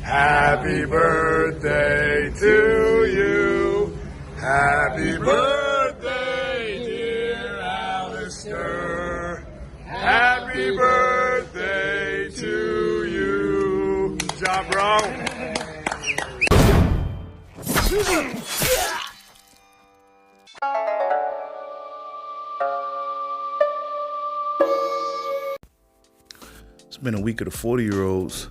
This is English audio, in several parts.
Happy birthday to you. Happy birthday, dear Alistar. Happy birthday to you. Good job, bro. It's been a week of the 40-year-olds,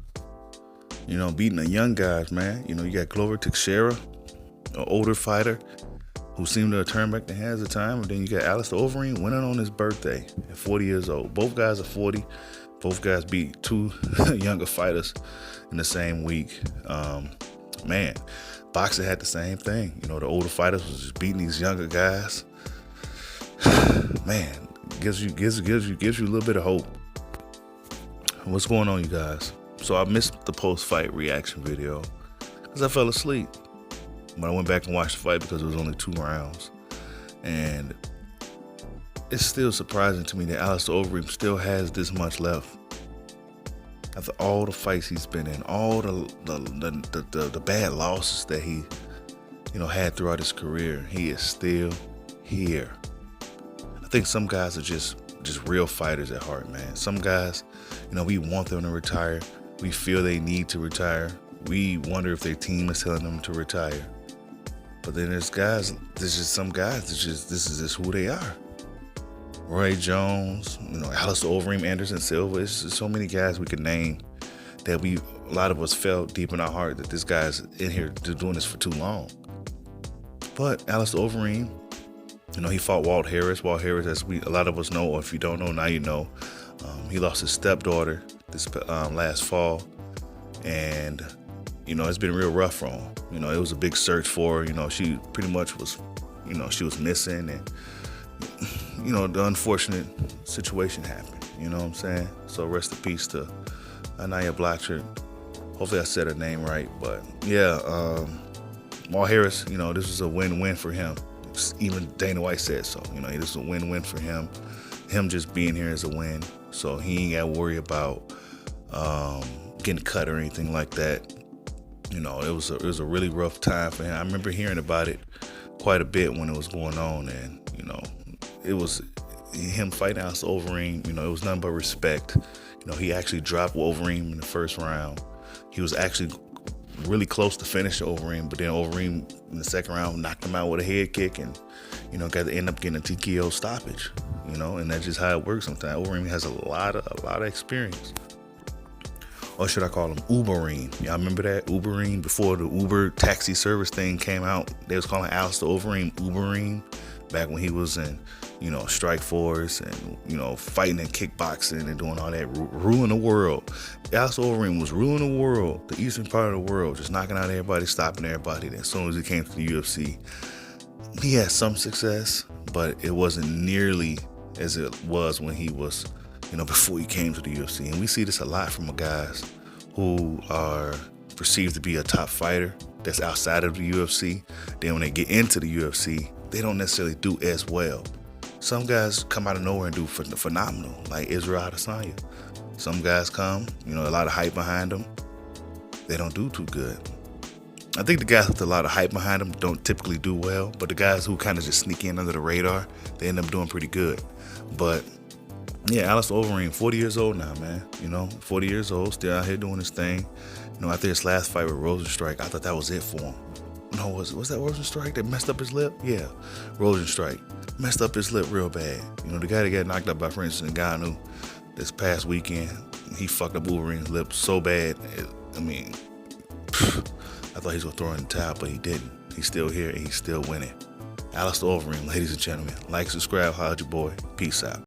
beating the young guys, man. You got Texeria, an older fighter who seemed to turn back the hands of time. And then you got Alistar Overeem winning on his birthday at 40 years old. Both guys are 40. Both guys beat two younger fighters in the same week. Man, boxing had the same thing. The older fighters was just beating these younger guys. Man, gives you a little bit of hope. What's going on, you guys? So I missed the post-fight reaction video because I fell asleep. But I went back and watched the fight because it was only 2 rounds. And it's still surprising to me that Alistar Overeem still has this much left. After all the fights he's been in, all the bad losses that he, had throughout his career, he is still here. I think some guys are just real fighters at heart, man. Some guys, we want them to retire. We feel they need to retire. We wonder if their team is telling them to retire. But then there's some guys this is just who they are. Roy Jones, Alistar Overeem, Anderson Silva. It's just so many guys we could name that a lot of us felt deep in our heart that this guy's in here doing this for too long. But Alistar Overeem, he fought Walt Harris. Walt Harris, as a lot of us know, or if you don't know, now you know. He lost his stepdaughter this last fall, and it's been real rough for him. It was a big search for her. She pretty much was, she was missing, and the unfortunate situation happened. You know what I'm saying? So rest in peace to Anaya Blatchard. Hopefully I said her name right, but yeah, Walt Harris. This was a win-win for him. Even Dana White said so. This is a win-win for him. Him just being here is a win. So he ain't got to worry about getting cut or anything like that. It was a really rough time for him. I remember hearing about it quite a bit when it was going on, and it was him fighting Alistar Overeem. It was nothing but respect. He actually dropped Overeem in the first round. He was actually really close to finish Overeem, but then Overeem in the second round knocked him out with a head kick, and got to end up getting a TKO stoppage. And that's just how it works sometimes. Overeem has a lot of experience. Or should I call him Uberreem? Y'all remember that? Uberreem, before the Uber taxi service thing came out, they was calling Alistar Overeem Uberreem back when he was in, Strike Force and, fighting and kickboxing and doing all that, ruling the world. Alistar Overeem was ruling the world, the eastern part of the world, just knocking out everybody, stopping everybody. And as soon as he came to the UFC, he had some success, but it wasn't nearly as it was when he was, before he came to the UFC. And we see this a lot from guys who are perceived to be a top fighter that's outside of the UFC. Then when they get into the UFC, they don't necessarily do as well. Some guys come out of nowhere and do phenomenal, like Israel Adesanya. Some guys come, a lot of hype behind them. They don't do too good. I think the guys with a lot of hype behind them don't typically do well, but the guys who kind of just sneak in under the radar, they end up doing pretty good. But yeah, Alistar Overeem, 40 years old now, man. 40 years old, still out here doing his thing. After his last fight with Rosenstrike, I thought that was it for him. No, was that Rosenstrike that messed up his lip? Yeah, Rosenstrike messed up his lip real bad. The guy that got knocked up by Francis Ngannou this past weekend, he fucked up Uberreem's lip so bad. I thought he was gonna throw in the towel, but he didn't. He's still here and he's still winning. Alistar Overeem, ladies and gentlemen, like, subscribe, holla at your boy. Peace out.